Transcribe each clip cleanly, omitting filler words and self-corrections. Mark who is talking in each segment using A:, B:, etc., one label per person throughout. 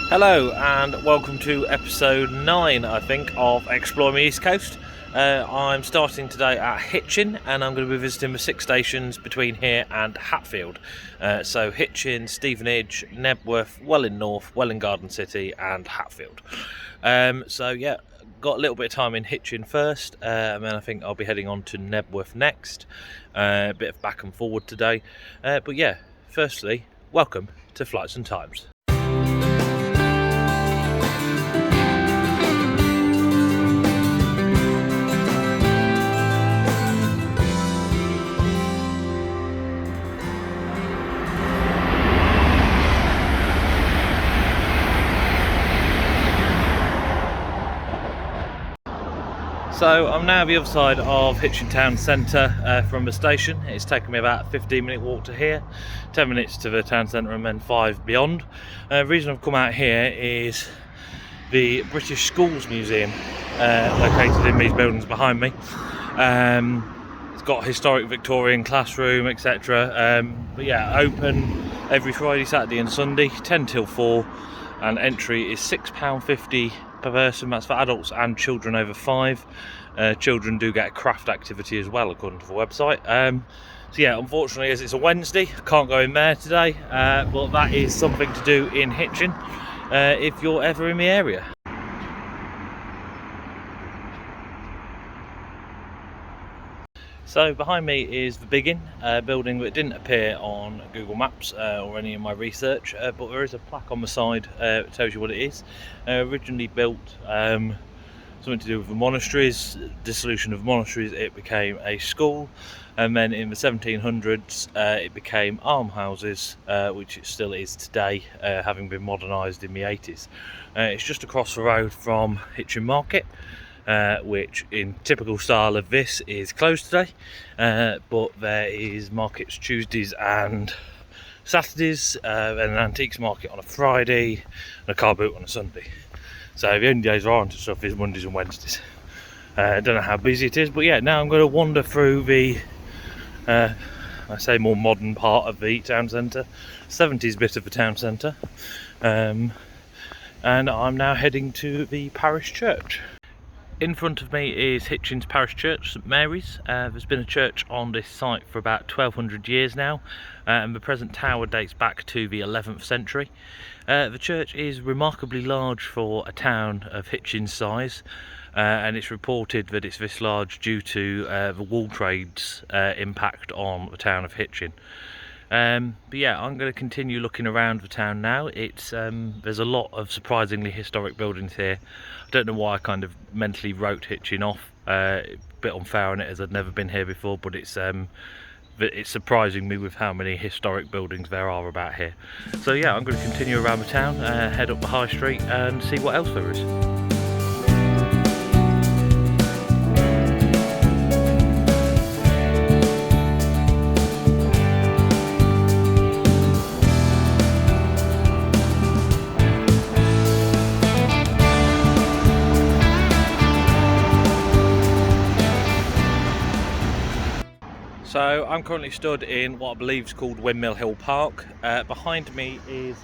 A: Hello and welcome to episode 9, I think, of Exploring the East Coast. I'm starting today at Hitchin and I'm going to be visiting the 6 stations between here and Hatfield. So Hitchin, Stevenage, Knebworth, Welwyn North, Welwyn Garden City and Hatfield. So yeah, got a little bit of time in Hitchin first, and then I think I'll be heading on to Knebworth next. A bit of back and forward today. But yeah, firstly, welcome to Flights and Times. So I'm now the other side of Hitchin town centre from the station. It's taken me about a 15-minute walk to here, 10 minutes to the town centre and then 5 beyond. The reason I've come out here is the British Schools Museum, located in these buildings behind me. It's got a historic Victorian classroom, etc. But yeah, open every Friday, Saturday and Sunday, 10 till 4, and entry is £6.50 per person. That's for adults and children over 5. Children do get a craft activity as well, according to the website. So yeah, unfortunately, as it's a Wednesday, I can't go in there today, but that is something to do in Hitchin if you're ever in the area. So behind me is the Big Inn, building that didn't appear on Google Maps or any of my research, but there is a plaque on the side that tells you what it is. Originally built something to do with the monasteries, dissolution of monasteries, it became a school, and then in the 1700s it became almshouses, which it still is today, having been modernised in the 80s. It's just across the road from Hitchin Market, which in typical style of this is closed today, but there is markets Tuesdays and Saturdays, and an antiques market on a Friday and a car boot on a Sunday. So the only days there aren't stuff is Mondays and Wednesdays. I don't know how busy it is, but yeah, now I'm going to wander through the I say more modern part of the town centre, 70s bit of the town centre, and I'm now heading to the parish church. In front of me is Hitchin's Parish Church, St Mary's. There's been a church on this site for about 1200 years now, and the present tower dates back to the 11th century. The church is remarkably large for a town of Hitchin's size, and it's reported that it's this large due to the wool trade's impact on the town of Hitchin. But yeah, I'm going to continue looking around the town now. It's there's a lot of surprisingly historic buildings here. I don't know why I kind of mentally wrote Hitchin off. A bit unfair on it, as I'd never been here before, but it's surprising me with how many historic buildings there are about here. So yeah, I'm going to continue around the town, head up the high street and see what else there is. So I'm currently stood in what I believe is called Windmill Hill Park. Behind me is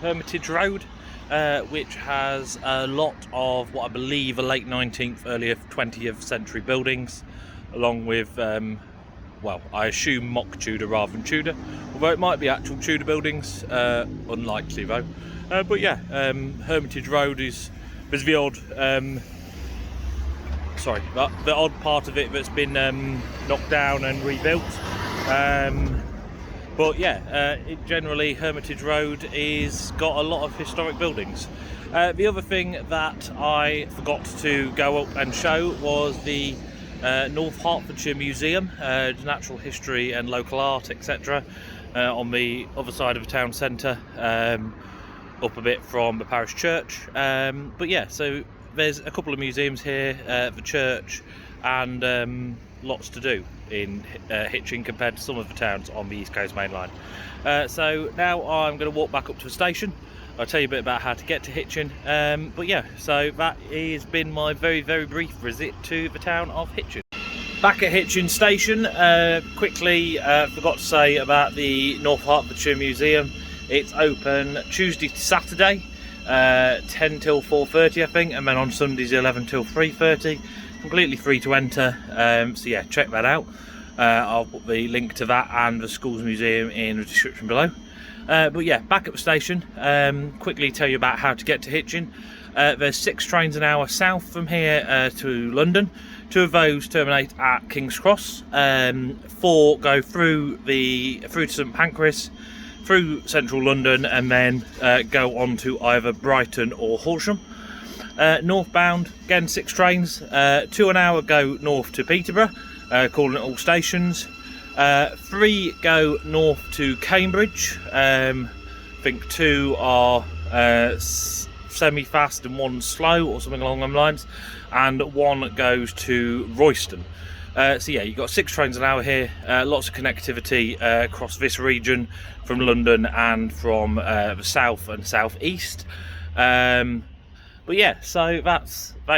A: Hermitage Road, which has a lot of what I believe are late 19th, early 20th century buildings, along with, well, I assume mock Tudor rather than Tudor, although it might be actual Tudor buildings, unlikely though. But yeah, Hermitage Road there's the odd the odd part of it that's been knocked down and rebuilt, but yeah, generally Hermitage Road is got a lot of historic buildings. The other thing that I forgot to go up and show was the North Hertfordshire Museum, natural history and local art, etc., on the other side of the town centre, up a bit from the parish church. But yeah, so there's a couple of museums here, the church, and lots to do in Hitchin compared to some of the towns on the East Coast Mainline. So now I'm going to walk back up to the station. I'll tell you a bit about how to get to Hitchin. But yeah, so that has been my very, very brief visit to the town of Hitchin. Back at Hitchin station, quickly forgot to say about the North Hertfordshire Museum. It's open Tuesday to Saturday, 10 till 4:30 I think, and then on Sundays 11 till 3:30. Completely free to enter, so yeah, check that out. I'll put the link to that and the schools museum in the description below. But yeah, back at the station, quickly tell you about how to get to Hitchin. There's 6 trains an hour south from here to London. 2 of those terminate at King's Cross. 4 go through to St Pancras, through central London, and then go on to either Brighton or Horsham. Northbound, again 6 trains. 2 an hour go north to Peterborough, calling at all stations. 3 go north to Cambridge. I think 2 are semi-fast and 1 slow, or something along those lines, and 1 goes to Royston. So yeah, you've got 6 trains an hour here. Lots of connectivity across this region, from London and from the south and southeast. But yeah, so that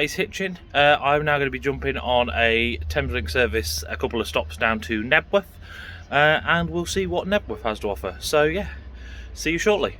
A: is Hitchin. I'm now going to be jumping on a Thameslink service, a couple of stops down to Knebworth, and we'll see what Knebworth has to offer. So yeah, see you shortly.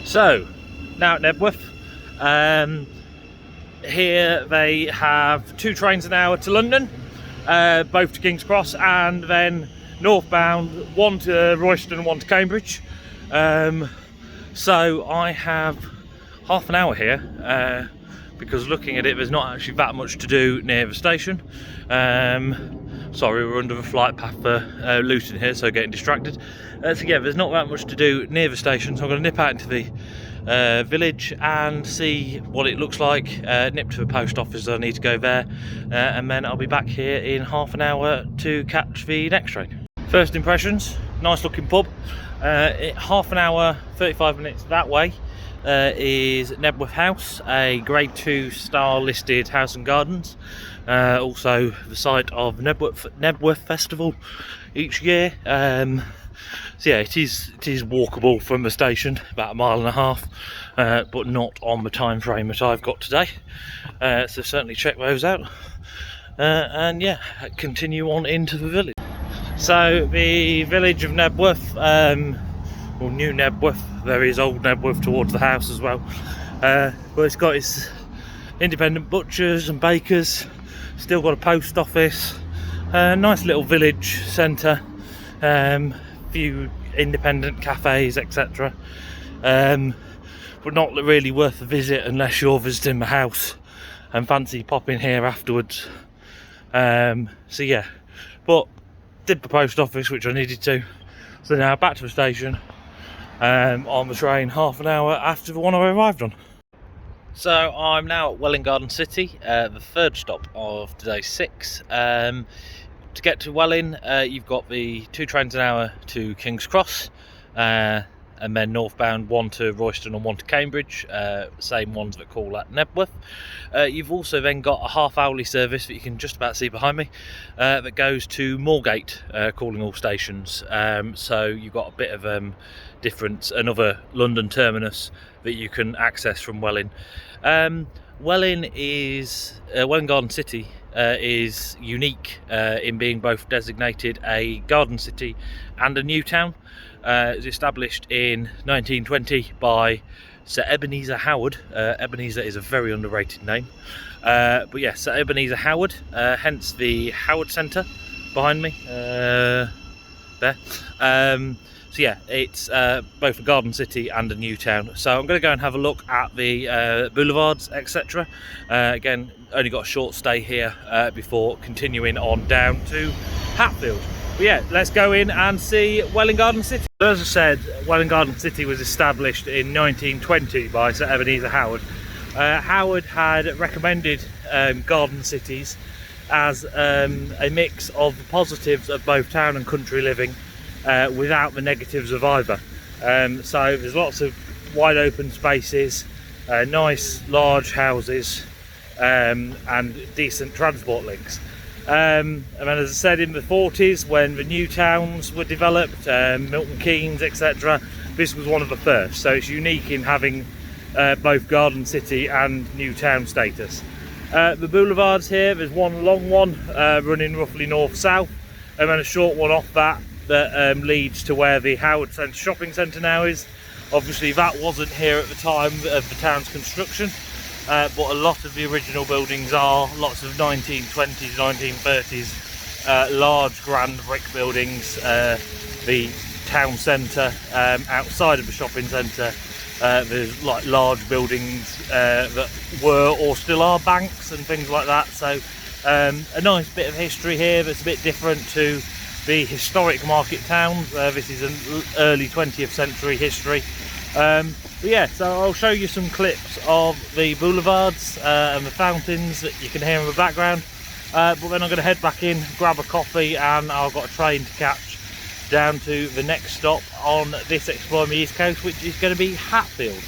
A: So, now at Knebworth, here they have 2 trains an hour to London, both to King's Cross, and then northbound, 1 to Royston and 1 to Cambridge. So I have half an hour here, because looking at it, there's not actually that much to do near the station. Sorry, we're under the flight path for Luton here, so getting distracted. So yeah, there's not that much to do near the station, so I'm going to nip out into the village and see what it looks like. Nip to the post office, I need to go there, and then I'll be back here in half an hour to catch the next train. First impressions, nice looking pub. Half an hour, 35 minutes that way is Knebworth House, a grade 2 star listed house and gardens. Also the site of Knebworth Festival each year. So yeah, it is walkable from the station, about 1.5 miles, but not on the time frame that I've got today. So certainly check those out, and yeah, continue on into the village. So the village of Knebworth, or New Knebworth, there is Old Knebworth towards the house as well, but it's got its independent butchers and bakers, still got a post office, nice little village centre, few independent cafes, etc. But not really worth a visit unless you're visiting the house and fancy popping here afterwards. So yeah, but did the post office, which I needed to. So now back to the station, on the train half an hour after the one I arrived on. So I'm now at Welwyn Garden City, the 3rd stop of today's 6. To get to Welwyn, you've got the 2 trains an hour to King's Cross, and then northbound, 1 to Royston and 1 to Cambridge, same ones that call at Knebworth. You've also then got a half-hourly service that you can just about see behind me, that goes to Moorgate, calling all stations. So you've got a bit of difference, another London terminus that you can access from Welwyn. Welwyn Garden City is unique in being both designated a garden city and a new town. It was established in 1920 by Sir Ebenezer Howard. Ebenezer is a very underrated name, but yes, Sir Ebenezer Howard, hence the Howard Centre behind me there. So So yeah, it's both a garden city and a new town. So I'm going to go and have a look at the boulevards, etc. Again, only got a short stay here before continuing on down to Hatfield. But yeah, let's go in and see Welwyn Garden City. As I said, Welwyn Garden City was established in 1920 by Sir Ebenezer Howard. Howard had recommended garden cities as a mix of the positives of both town and country living without the negatives of either. So there's lots of wide open spaces, nice large houses, and decent transport links. And then, as I said, in the 40s, when the new towns were developed, Milton Keynes, etc., this was one of the first. So it's unique in having both garden city and new town status. The boulevards here, there's one long one running roughly north-south, and then a short one off that leads to where the Howard Centre shopping centre now is. Obviously that wasn't here at the time of the town's construction, but a lot of the original buildings are, lots of 1920s, 1930s, large grand brick buildings. The town centre, outside of the shopping centre, there's like large buildings that were or still are banks and things like that. So a nice bit of history here that's a bit different to the historic market towns. This is an early 20th century history. But yeah, so I'll show you some clips of the boulevards and the fountains that you can hear in the background. But then I'm going to head back in, grab a coffee, and I've got a train to catch down to the next stop on this Exploring the East Coast, which is going to be Hatfield.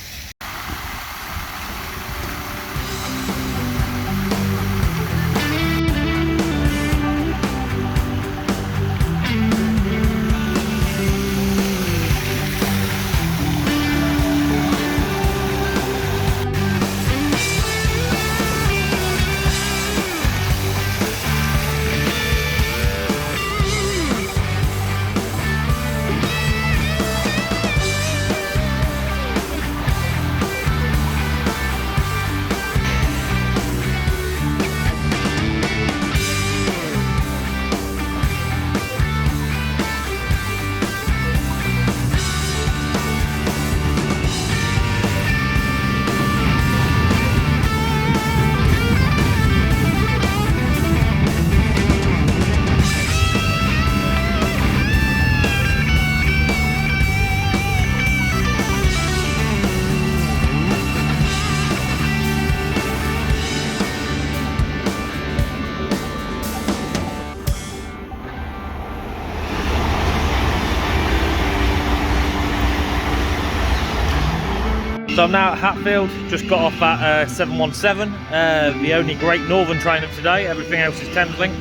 A: So I'm now at Hatfield, just got off at 717, the only Great Northern train of today, everything else is Thameslink.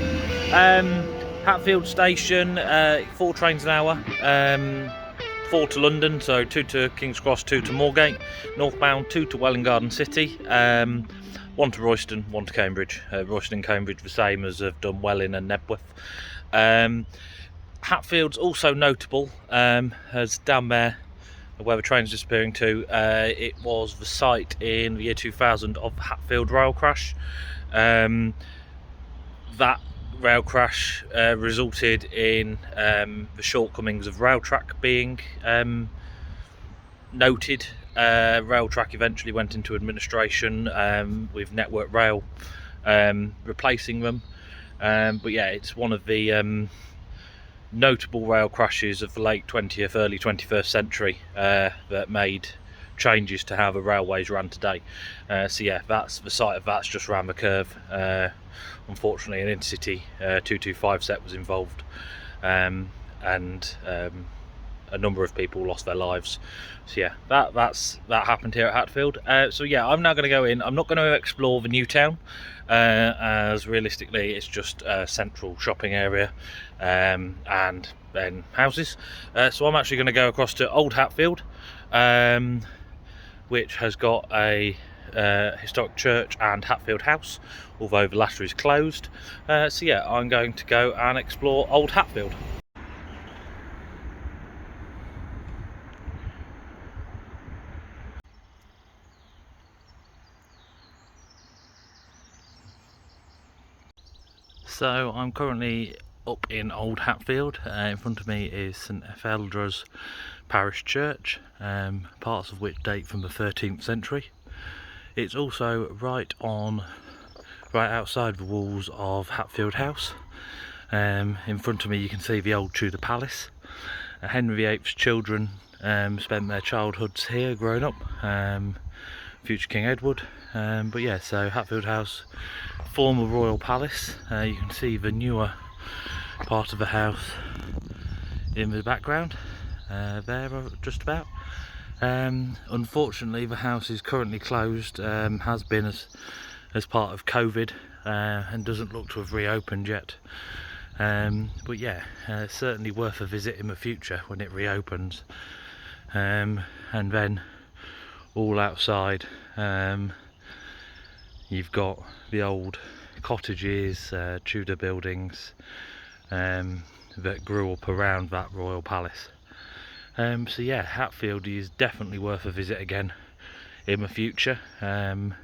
A: Hatfield station, 4 trains an hour, 4 to London, so 2 to King's Cross, 2 to Moorgate, northbound 2 to Welwyn Garden City, 1 to Royston, 1 to Cambridge. Royston and Cambridge the same as have done Welwyn and Knebworth. Hatfield's also notable as down there where the train's disappearing to, it was the site in the year 2000 of the Hatfield rail crash. That rail crash resulted in the shortcomings of rail track being noted. Rail track eventually went into administration with Network Rail replacing them. But yeah, it's one of the notable rail crashes of the late 20th, early 21st century that made changes to how the railways ran today. So yeah, that's the site of that's just round the curve. Unfortunately, an intercity 225 set was involved, and a number of people lost their lives. So yeah, that happened here at Hatfield. So yeah, I'm now going to go in. I'm not going to explore the new town, as realistically it's just a central shopping area and then houses. So I'm actually going to go across to Old Hatfield, which has got a historic church and Hatfield House, although the latter is closed. So yeah, I'm going to go and explore Old Hatfield. So I'm currently up in Old Hatfield. In front of me is St Etheldred's parish church, parts of which date from the 13th century. It's also right outside the walls of Hatfield House. In front of me you can see the old Tudor Palace. Henry VIII's children spent their childhoods here growing up, future King Edward. But yeah, so Hatfield House, former royal palace. You can see the newer part of the house in the background there, just about. Unfortunately the house is currently closed, has been as part of COVID, and doesn't look to have reopened yet. But yeah, certainly worth a visit in the future when it reopens. And then all outside you've got the old cottages, Tudor buildings that grew up around that royal palace. So yeah, Hatfield is definitely worth a visit again in the future. I'm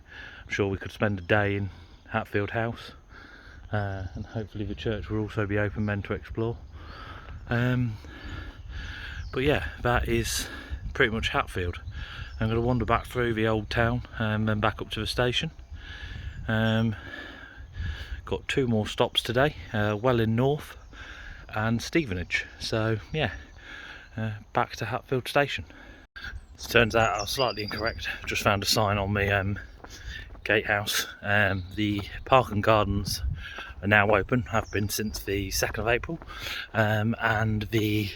A: sure we could spend a day in Hatfield House, and hopefully the church will also be open then to explore. But yeah, that is pretty much Hatfield. I'm going to wander back through the old town and then back up to the station. Got two more stops today, Welwyn North and Stevenage. So yeah, back to Hatfield station. It turns out I was slightly incorrect. Just found a sign on the gatehouse. The park and gardens are now open, have been since the 2nd of April, and the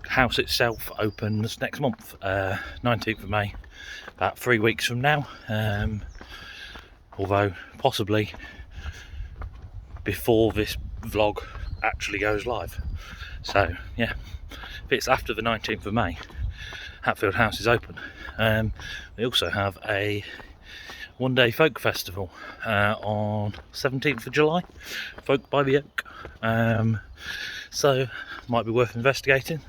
A: house itself opens next month, 19th of May, about 3 weeks from now, although possibly before this vlog actually goes live. So yeah, if it's after the 19th of May, Hatfield House is open. We also have a one-day folk festival on 17th of July, Folk by the Oak. So might be worth investigating.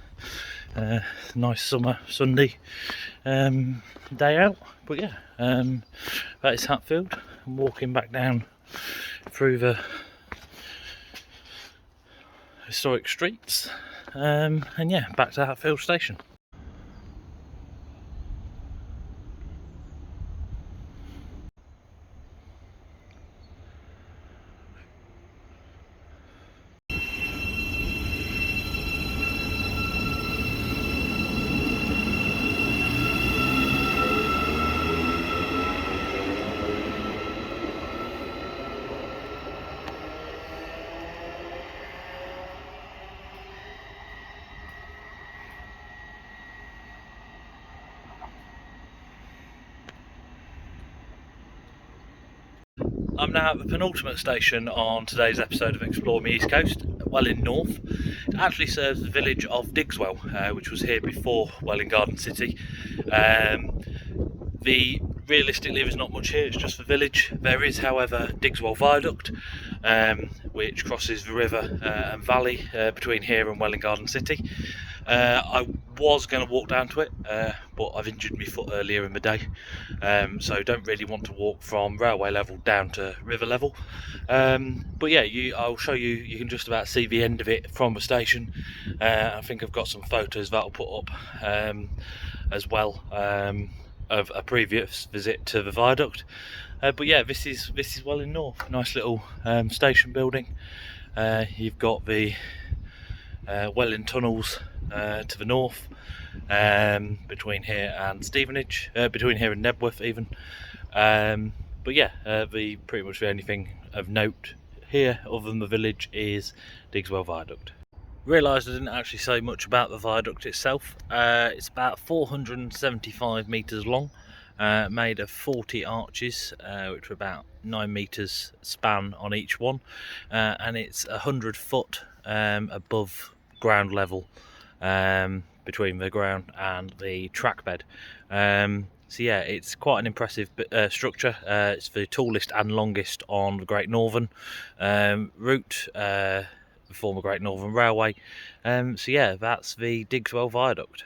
A: Nice summer Sunday day out. But yeah, that is Hatfield. I'm walking back down through the historic streets, and yeah, back to Hatfield station. I'm now at the penultimate station on today's episode of Explore Me East Coast, Welwyn North. It actually serves the village of Digswell, which was here before Welwyn Garden City. Realistically, there's not much here, it's just the village. There is, however, Digswell Viaduct, which crosses the river and valley between here and Welwyn Garden City. I was going to walk down to it, but I've injured my foot earlier in the day, so don't really want to walk from railway level down to river level. But yeah, I'll show you. You can just about see the end of it from the station. I think I've got some photos that I'll put up as well of a previous visit to the viaduct. But yeah, this is Welwyn North. Nice little station building. You've got the Welwyn tunnels to the north, between here and Stevenage, between here and Knebworth even. But yeah, pretty much the only thing of note here other than the village is Digswell Viaduct. Realised I didn't actually say much about the viaduct itself. It's about 475 metres long, made of 40 arches, which are about 9 metres span on each one, and it's 100 foot above ground level, between the ground and the track bed. So yeah, it's quite an impressive structure. It's the tallest and longest on the Great Northern route, the former Great Northern Railway. So yeah, that's the Digswell Viaduct.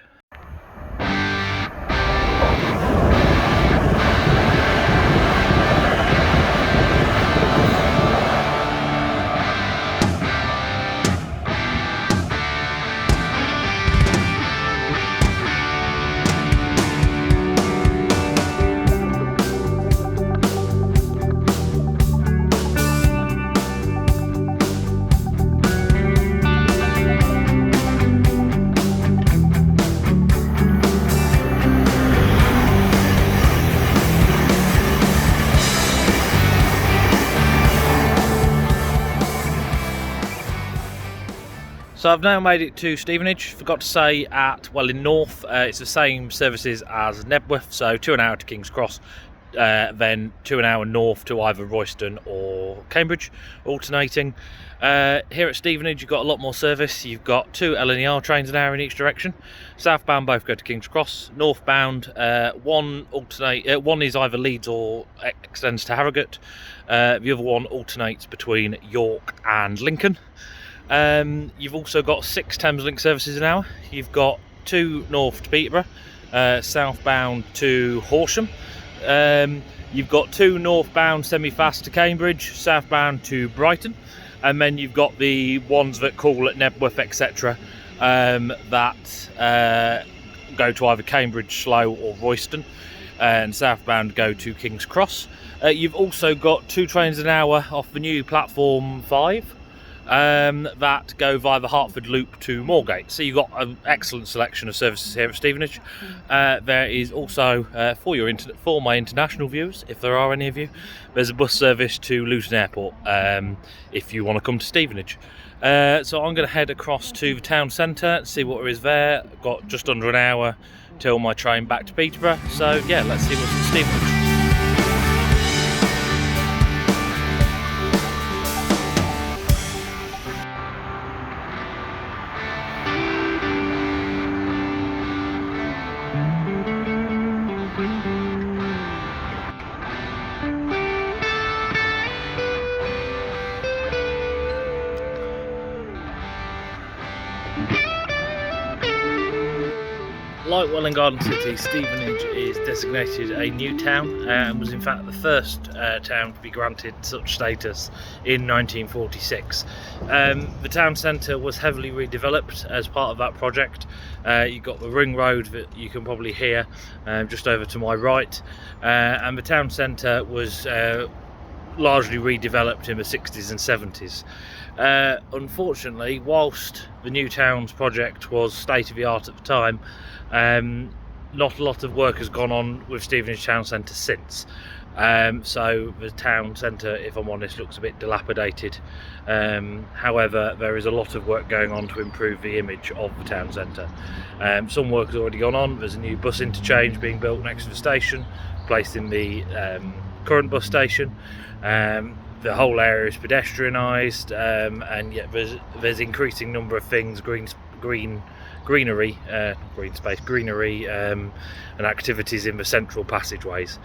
A: So I've now made it to Stevenage. Forgot to say at Welwyn North, it's the same services as Knebworth, so 2 an hour to King's Cross, then 2 an hour north to either Royston or Cambridge, alternating. Here at Stevenage you've got a lot more service. You've got 2 LNER trains an hour in each direction. Southbound both go to King's Cross. Northbound one is either Leeds or extends to Harrogate. The other one alternates between York and Lincoln. You've also got 6 Thameslink services an hour. You've got 2 north to Peterborough, southbound to Horsham. You've got 2 northbound semi-fast to Cambridge, southbound to Brighton, and then you've got the ones that call at Knebworth, etc., that go to either Cambridge, Slough or Royston, and southbound go to King's Cross. You've also got 2 trains an hour off the new platform 5 that go via the Hertford Loop to Moorgate. So you've got an excellent selection of services here at Stevenage. There is also, for my international viewers, if there are any of you, there's a bus service to Luton Airport if you want to come to Stevenage. So I'm going to head across to the town centre, see what there is there. Got just under an hour till my train back to Peterborough. So yeah, let's see what's in Stevenage. Like Welwyn Garden City, Stevenage is designated a new town and was in fact the first town to be granted such status in 1946. The town centre was heavily redeveloped as part of that project. You've got the ring road that you can probably hear just over to my right, and the town centre was largely redeveloped in the 60s and 70s. Unfortunately, whilst the new towns project was state of the art at the time, not a lot of work has gone on with Stevenage town centre since. So the town centre, if I'm honest, looks a bit dilapidated. However, there is a lot of work going on to improve the image of the town centre. Some work has already gone on. There's a new bus interchange being built next to the station, placed in the current bus station. The whole area is pedestrianised, and yet there's increasing number of things, greenery and activities in the central passageways.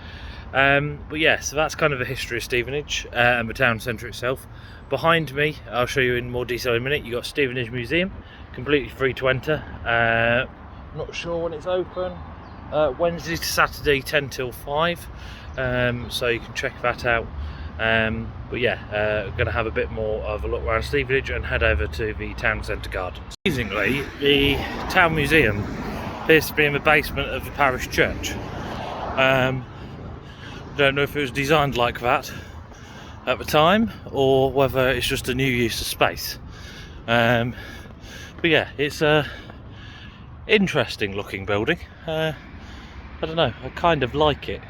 A: But yeah, so that's kind of the history of Stevenage and the town centre itself. Behind me, I'll show you in more detail in a minute, you've got Stevenage Museum, completely free to enter. Not sure when it's open. Wednesday to Saturday 10 till 5, so you can check that out. But yeah, going to have a bit more of a look around Stevenage and head over to the town centre gardens. Amazingly, the town museum appears to be in the basement of the parish church. Don't know if it was designed like that at the time or whether it's just a new use of space. But yeah, it's a interesting looking building. I don't know, I kind of like it.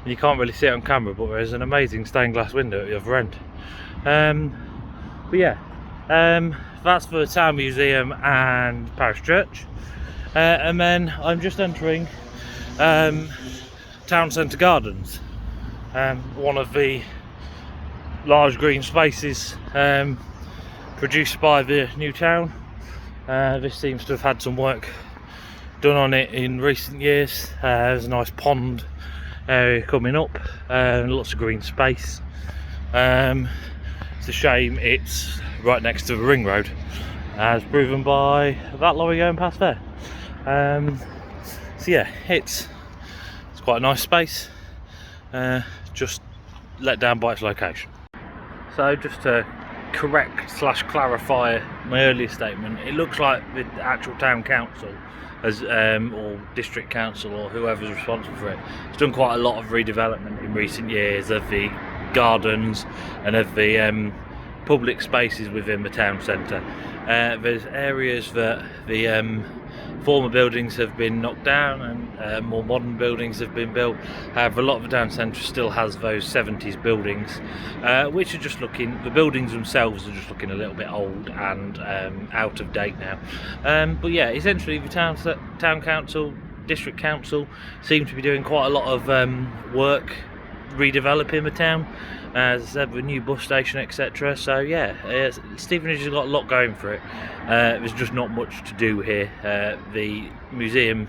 A: You can't really see it on camera, but there's an amazing stained glass window at the other end. But yeah, that's for the town museum and parish church. And then I'm just entering town centre gardens, one of the large green spaces produced by the new town. This seems to have had some work done on it in recent years. There's a nice pond area coming up, lots of green space. It's a shame it's right next to the ring road, as proven by that lorry going past there. So yeah, it's quite a nice space, just let down by its location. So just to correct / clarify my earlier statement, it looks like the actual town council as or district council or whoever's responsible for it has done quite a lot of redevelopment in recent years of the gardens and of the public spaces within the town centre. There's areas that the former buildings have been knocked down and more modern buildings have been built. However, a lot of the town centre still has those 70s buildings, which are just looking, the buildings themselves are just looking a little bit old and out of date now. But yeah, essentially the town council, district council seem to be doing quite a lot of work redeveloping the town, as I said, with a new bus station, etc. So yeah, Stevenage has got a lot going for it. There's just not much to do here. The museum,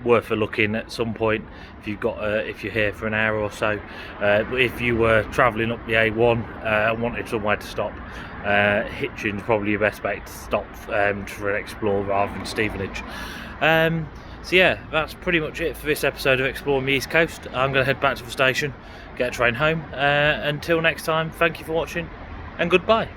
A: worth a look in at some point if you're here for an hour or so. But if you were travelling up the A1 and wanted somewhere to stop, Hitchin's probably your best bet to stop for an explore rather than Stevenage. So yeah, that's pretty much it for this episode of Exploring the East Coast. I'm going to head back to the station, get a train home. Until next time, thank you for watching and goodbye.